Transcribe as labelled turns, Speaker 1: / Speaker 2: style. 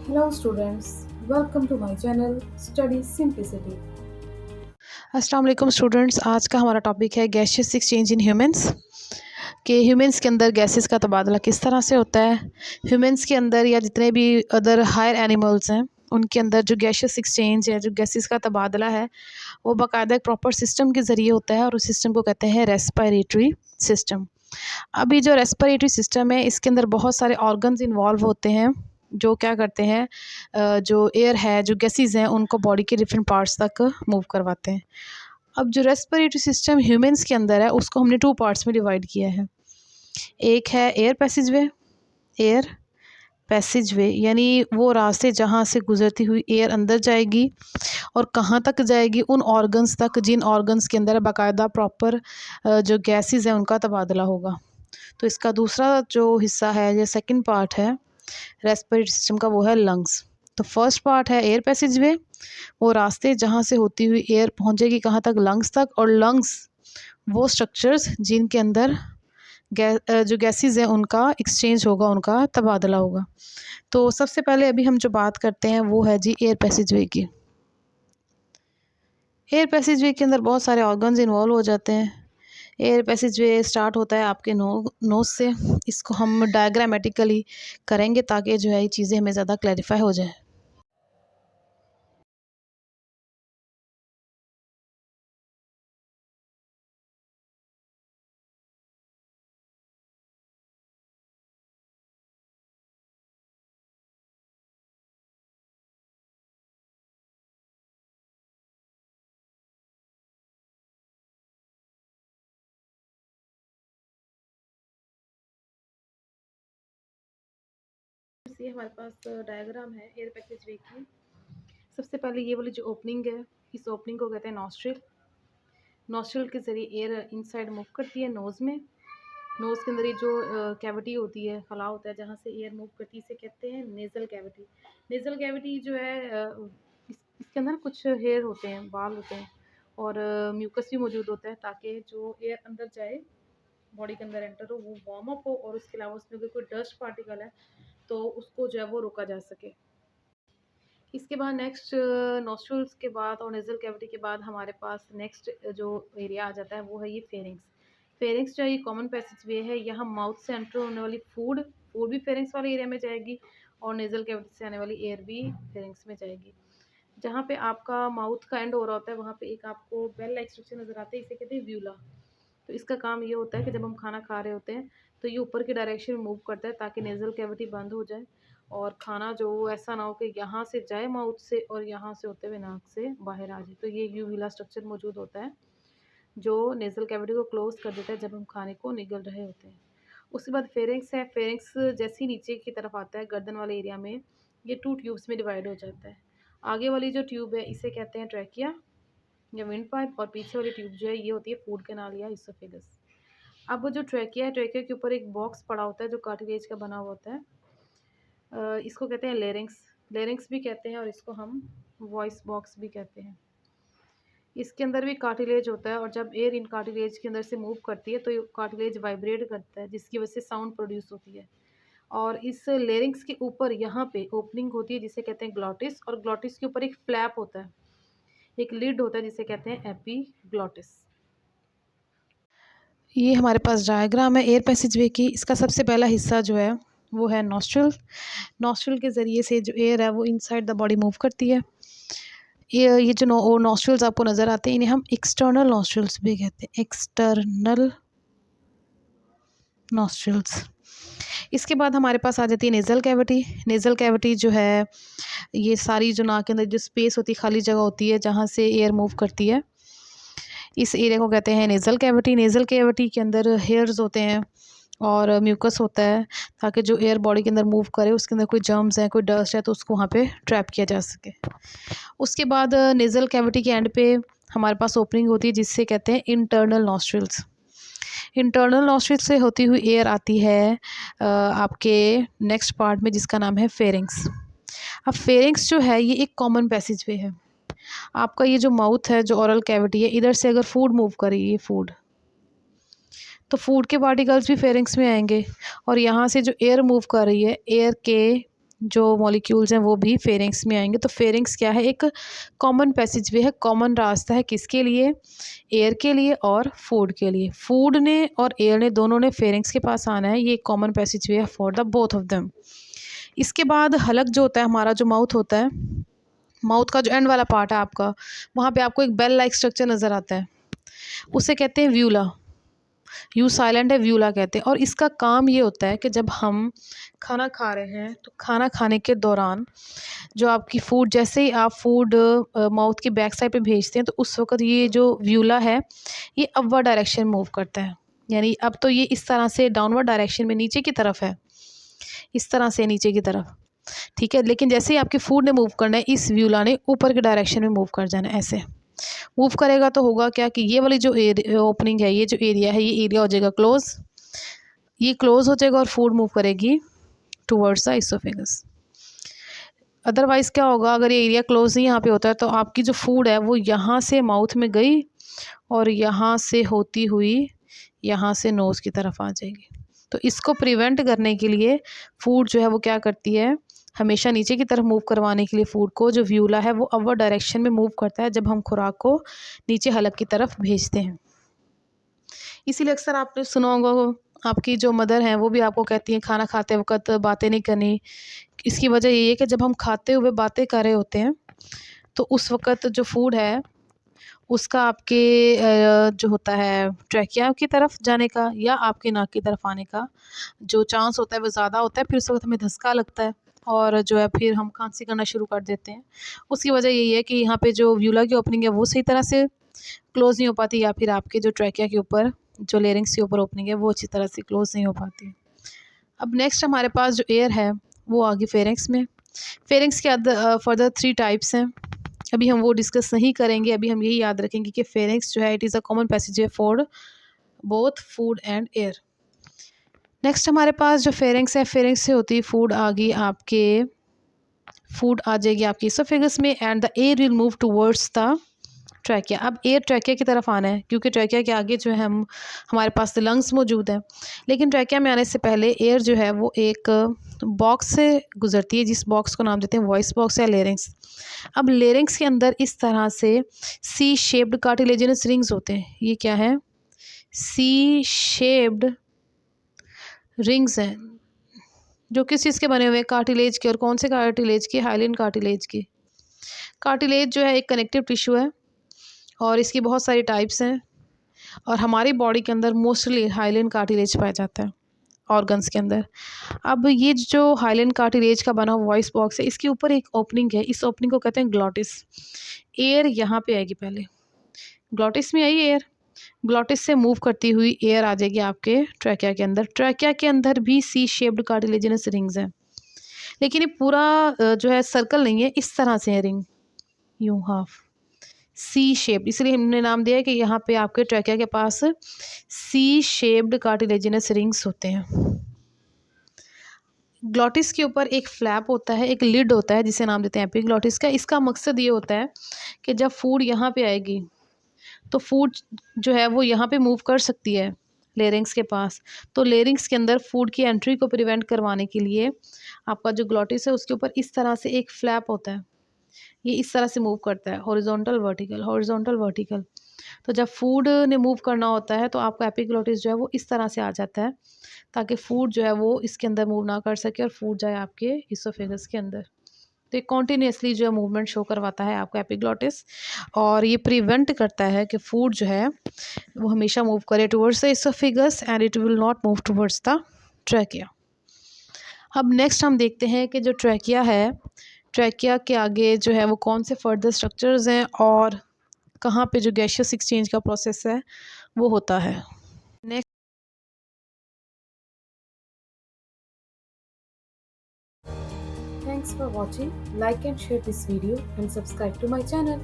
Speaker 1: Hello students, welcome to my channel Study Simplicity.
Speaker 2: अस्सलाम वालेकुम students. आज का हमारा टॉपिक है गैसेस एक्सचेंज इन ह्यूमंस। कि ह्यूमंस के अंदर गैसेस का तबादला किस तरह से होता है। ह्यूमंस के अंदर या जितने भी अदर हायर एनिमल्स हैं उनके अंदर जो गैसेस एक्सचेंज है, जो गैसेस का तबादला है, वो बाकायदा एक प्रॉपर सिस्टम के ज़रिए होता है और उस सिस्टम को कहते हैं रेस्पिरेटरी सिस्टम। अभी जो रेस्पिरेटरी सिस्टम है इसके अंदर बहुत सारे ऑर्गन्स इन्वॉल्व होते हैं जो क्या करते हैं, जो एयर है, जो गैसेस हैं, उनको बॉडी के डिफरेंट पार्ट्स तक मूव करवाते हैं। अब जो रेस्पिरेटरी सिस्टम ह्यूमंस के अंदर है उसको हमने 2 पार्ट्स में डिवाइड किया है। एक है एयर पैसेज वे यानी वो रास्ते जहाँ से गुज़रती हुई एयर अंदर जाएगी और कहाँ तक जाएगी, उन ऑर्गन्स तक जिन ऑर्गन्स के अंदर बाकायदा प्रॉपर जो गैसेस हैं उनका तबादला होगा। तो इसका दूसरा जो हिस्सा है, ये सेकंड पार्ट है रेस्पिरेटरी सिस्टम का, वो है लंग्स। तो फर्स्ट पार्ट है एयर पैसेज वे, वो रास्ते जहाँ से होती हुई एयर पहुँचेगी कहाँ तक, लंग्स तक। और लंग्स वो स्ट्रक्चर्स जिनके अंदर जो गैसेस हैं उनका एक्सचेंज होगा, उनका तबादला होगा। तो सबसे पहले अभी हम जो बात करते हैं वो है जी एयर पैसेज वे की। एयर पैसेज वे के अंदर बहुत सारे ऑर्गन्स इन्वॉल्व हो जाते हैं। एयर पैसेज वे स्टार्ट होता है आपके नोज़ से। इसको हम डायग्रामेटिकली करेंगे ताकि जो है ये चीज़ें हमें ज़्यादा क्लैरिफाई हो जाए। ये हमारे पास डायग्राम है एयर पैसेज वे की। सबसे पहले ये वाली जो ओपनिंग है, इस ओपनिंग को कहते हैं नॉस्ट्रिल। नॉस्ट्रिल के ज़रिए एयर इनसाइड मूव करती है नोज़ में। नोज़ के अंदर ये जो कैविटी होती है, खला होता है जहाँ से एयर मूव करती है, इसे कहते हैं नेज़ल कैविटी। नेज़ल कैविटी जो है इसके अंदर कुछ हेयर होते हैं, बाल होते हैं और म्यूकस भी मौजूद होता है ताकि जो एयर अंदर जाए, बॉडी के अंदर एंटर हो, वो वार्म अप हो और उसके अलावा उसमें अगर कोई डस्ट पार्टिकल है तो उसको जो है वो रोका जा सके। इसके बाद नेक्स्ट नॉस्ट्रल्स के बाद और नेज़ल कैविटी के बाद हमारे पास नेक्स्ट जो एरिया आ जाता है वो है ये फेरिंग्स। फेरिंग्स जो है ये कॉमन पैसेज वे है। यहाँ माउथ से एंटर होने वाली फूड भी फेरिंग्स वाले एरिया में जाएगी और नेज़ल कैविटी से आने वाली एयर भी फेरिंग्स में जाएगी। जहाँ पे आपका माउथ का एंड हो रहा होता है वहाँ पे एक आपको बेल लाइक स्ट्रक्चर नज़र आता है, इसे कहते हैं व्यूला। तो इसका काम ये होता है कि जब हम खाना खा रहे होते हैं तो ये ऊपर की डायरेक्शन में मूव करता है ताकि नेज़ल कैविटी बंद हो जाए और खाना जो ऐसा ना हो कि यहाँ से जाए माउथ से और यहाँ से होते हुए नाक से बाहर आ जाए। तो ये यूविला स्ट्रक्चर मौजूद होता है जो नेज़ल कैविटी को क्लोज कर देता है जब हम खाने को निगल रहे होते हैं। उसके बाद फेरिंग्स है। फेरिंग्स जैसे ही नीचे की तरफ आता है गर्दन वाले एरिया में, ये 2 ट्यूब्स में डिवाइड हो जाता है। आगे वाली जो ट्यूब है इसे कहते हैं ट्रैकिया या विंड पाइप और पीछे वाली ट्यूब जो है ये होती है फूड कैनाल या इसोफेगस। अब वो जो ट्रैकिया है, ट्रैकिया के ऊपर एक बॉक्स पड़ा होता है जो कार्टिलेज का बना हुआ होता है। इसको कहते हैं लेरिंग्स। लेरिंग्स भी कहते हैं और इसको हम वॉइस बॉक्स भी कहते हैं। इसके अंदर भी कार्टिलेज होता है और जब एयर इन कार्टिलेज के अंदर से मूव करती है तो ये कार्टिलेज वाइब्रेट करता है जिसकी वजह से साउंड प्रोड्यूस होती है। और इस लेरिंग्स के ऊपर यहाँ पे ओपनिंग होती है जिसे कहते हैं ग्लॉटिस, और ग्लॉटिस के ऊपर एक फ्लैप होता है, एक लिड होता है जिसे कहते हैं एपीग्लॉटिस। ये हमारे पास डायग्राम है एयर पैसेजवे की। इसका सबसे पहला हिस्सा जो है वो है नॉस्ट्रल। नॉस्ट्रल के ज़रिए से जो एयर है वो इनसाइड द बॉडी मूव करती है। ये जो नॉस्ट्रल्स आपको नज़र आते हैं इन्हें हम एक्सटर्नल नॉस्ट्रल्स भी कहते हैं, एक्सटर्नल नॉस्ट्रल्स। इसके बाद हमारे पास आ जाती है नेज़ल कैविटी। नेज़ल कैविटी जो है ये सारी जो नाक के अंदर जो स्पेस होती है, खाली जगह होती है जहाँ से एयर मूव करती है, इस एरिया को कहते हैं नेज़ल कैविटी। नेज़ल कैविटी के अंदर हेयर्स होते हैं और म्यूकस होता है ताकि जो एयर बॉडी के अंदर मूव करे उसके अंदर कोई जर्म्स है, कोई डस्ट है तो उसको वहाँ पे ट्रैप किया जा सके। उसके बाद नेज़ल कैविटी के एंड पे हमारे पास ओपनिंग होती है जिससे कहते हैं इंटरनल नॉस्ट्रल्स। इंटरनल नॉस्ट्रल से होती हुई एयर आती है आपके नेक्स्ट पार्ट में जिसका नाम है फेरिंग्स। अब फेरिंग्स जो है ये एक कॉमन पैसेज वे है। आपका ये जो माउथ है, जो ओरल कैविटी है, इधर से अगर फूड मूव करेगी, ये फूड, तो फूड के पार्टिकल्स भी फेरिंग्स में आएंगे और यहाँ से जो एयर मूव कर रही है, एयर के जो मॉलिक्यूल्स हैं वो भी फेरिंग्स में आएंगे। तो फेरिंग्स क्या है, एक कॉमन पैसेज वे है, कॉमन रास्ता है, किसके लिए, एयर के लिए और फूड के लिए। फूड ने और एयर ने दोनों ने फेरिंग्स के पास आना है, ये कॉमन पैसेज वे है for the both of them. इसके बाद हलक जो होता है, हमारा जो माउथ होता है, माउथ का जो एंड वाला पार्ट है आपका, वहाँ पे आपको एक बेल लाइक स्ट्रक्चर नज़र आता है, उसे कहते हैं व्यूला। यू साइलेंट है, व्यूला कहते हैं। और इसका काम ये होता है कि जब हम खाना खा रहे हैं तो खाना खाने के दौरान जो आपकी फूड, जैसे ही आप फूड माउथ की बैक साइड पे भेजते हैं तो उस वक्त ये जो व्यूला है ये अपवर्ड डायरेक्शन में मूव करता है। यानी अब तो ये इस तरह से डाउनवर्ड डायरेक्शन में नीचे की तरफ है, इस तरह से नीचे की तरफ, ठीक है। लेकिन जैसे ही आपके फूड ने मूव करना है, इस व्यूला ने ऊपर के डायरेक्शन में मूव कर जाना है। ऐसे मूव करेगा तो होगा क्या कि ये वाली जो ओपनिंग है, ये जो एरिया है, ये एरिया हो जाएगा क्लोज, ये क्लोज हो जाएगा और फूड मूव करेगी टुवर्ड्स द इसोफेगस। अदरवाइज़ क्या होगा, अगर ये एरिया क्लोज नहीं यहाँ पे होता है तो आपकी जो फूड है वो यहाँ से माउथ में गई और यहाँ से होती हुई यहाँ से नोज़ की तरफ आ जाएगी। तो इसको प्रिवेंट करने के लिए फूड जो है वो क्या करती है, हमेशा नीचे की तरफ मूव करवाने के लिए फूड को, जो व्यूला है वो अपवर्ड डायरेक्शन में मूव करता है जब हम खुराक को नीचे हलक की तरफ भेजते हैं। इसीलिए अक्सर आपने सुना होगा, आपकी जो मदर हैं वो भी आपको कहती हैं खाना खाते वक्त बातें नहीं करनी। इसकी वजह यही है कि जब हम खाते हुए बातें कर रहे होते हैं तो उस वक़्त जो फूड है उसका आपके जो होता है ट्रैकिया की तरफ जाने का या आपके नाक की तरफ आने का जो चांस होता है वो ज़्यादा होता है। फिर उस वक़्त हमें धक्का लगता है और जो है फिर हम खांसी करना शुरू कर देते हैं। उसकी वजह यही है कि यहाँ पे जो व्यूला की ओपनिंग है वो सही तरह से क्लोज़ नहीं हो पाती, या फिर आपके जो ट्रैकिया के ऊपर जो लेरिंग्स के ऊपर ओपनिंग है वो अच्छी तरह से क्लोज़ नहीं हो पाती। अब नेक्स्ट हमारे पास जो एयर है वो आ गई फेरिंग्स में। फेरिंग्स के फर्दर 3 टाइप्स हैं, अभी हम वो डिस्कस नहीं करेंगे। अभी हम यही याद रखेंगे कि फेरिंग्स जो है it is a common passage for both food and air. Next हमारे पास जो फेरिंग्स है, फेरिंग्स से होती फूड आ गई आपके, फूड आ जाएगी आपकी इसोफेगस में and the air will move towards the trachea. अब एयर ट्रैकिया की तरफ आना है क्योंकि ट्रैकिया के आगे जो है हम हमारे पास लंग्स मौजूद हैं। लेकिन ट्रैकिया में आने से पहले एयर जो है वो एक बॉक्स से गुजरती है, जिस बॉक्स को नाम देते हैं वॉइस बॉक्स या लेरिंग्स। अब लेरिंग्स के अंदर इस तरह से सी शेप्ड कार्टिलेजिनस रिंग्स होते हैं। ये क्या है, सी शेप्ड रिंग्स हैं जो किस चीज़ के बने हुए हैं, कार्टिलेज के। और कौन से कार्टिलेज के, हाइलिन कार्टिलेज की। कार्टिलेज जो है एक कनेक्टिव टिश्यू है और इसकी बहुत सारी टाइप्स हैं और हमारी बॉडी के अंदर मोस्टली हाइलिन कार्टिलेज पाया जाता है ऑर्गन्स के अंदर। अब ये जो हाइलिन कार्टिलेज का बना वॉइस बॉक्स है, इसके ऊपर एक ओपनिंग है, इस ओपनिंग को कहते हैं ग्लॉटिस। एयर यहाँ पे आएगी, पहले ग्लॉटिस में आई एयर, ग्लॉटिस से मूव करती हुई एयर आ जाएगी आपके ट्रैकिया के अंदर। ट्रैकिया के अंदर भी सी शेप्ड कार्टिलेजिनस रिंग्स हैं, लेकिन ये पूरा जो है सर्कल नहीं है, इस तरह से है रिंग, यूँ हाफ सी शेप्ड, इसलिए हमने नाम दिया है कि यहाँ पे आपके ट्रैकिया के पास सी शेप्ड कार्टिलेजिनस रिंग्स होते हैं। ग्लॉटिस के ऊपर एक फ्लैप होता है, एक लिड होता है जिसे नाम देते हैं एपिग्लॉटिस का। इसका मकसद ये होता है कि जब फूड यहाँ पे आएगी तो फूड जो है वो यहाँ पे मूव कर सकती है लेरिंग्स के पास। तो लेरिंग्स के अंदर फूड की एंट्री को प्रिवेंट करवाने के लिए आपका जो ग्लॉटिस है उसके ऊपर इस तरह से एक फ्लैप होता है, ये इस तरह से मूव करता है, हॉरिजॉन्टल वर्टिकल, हॉरिजॉन्टल वर्टिकल। तो जब फूड ने मूव करना होता है तो आपका एपिग्लॉटिस जो है वो इस तरह से आ जाता है ताकि फूड जो है वो इसके अंदर मूव ना कर सके और फूड जाए आपके इसोफेगस के अंदर। तो ये कॉन्टीन्यूसली जो है मूवमेंट शो करवाता है आपका एपिग्लॉटिस और ये प्रिवेंट करता है कि फूड जो है वो हमेशा मूव करे towards the oesophagus and it will not move towards the trachea. अब नेक्स्ट हम देखते हैं कि जो ट्रैकिया है, ट्रैकिया के आगे जो है वो कौन से फर्दर स्ट्रक्चर्स हैं और कहाँ पे जो गैसियस एक्सचेंज का प्रोसेस है वो होता है। Next,
Speaker 1: Thanks for watching. Like and share this video and subscribe to my channel.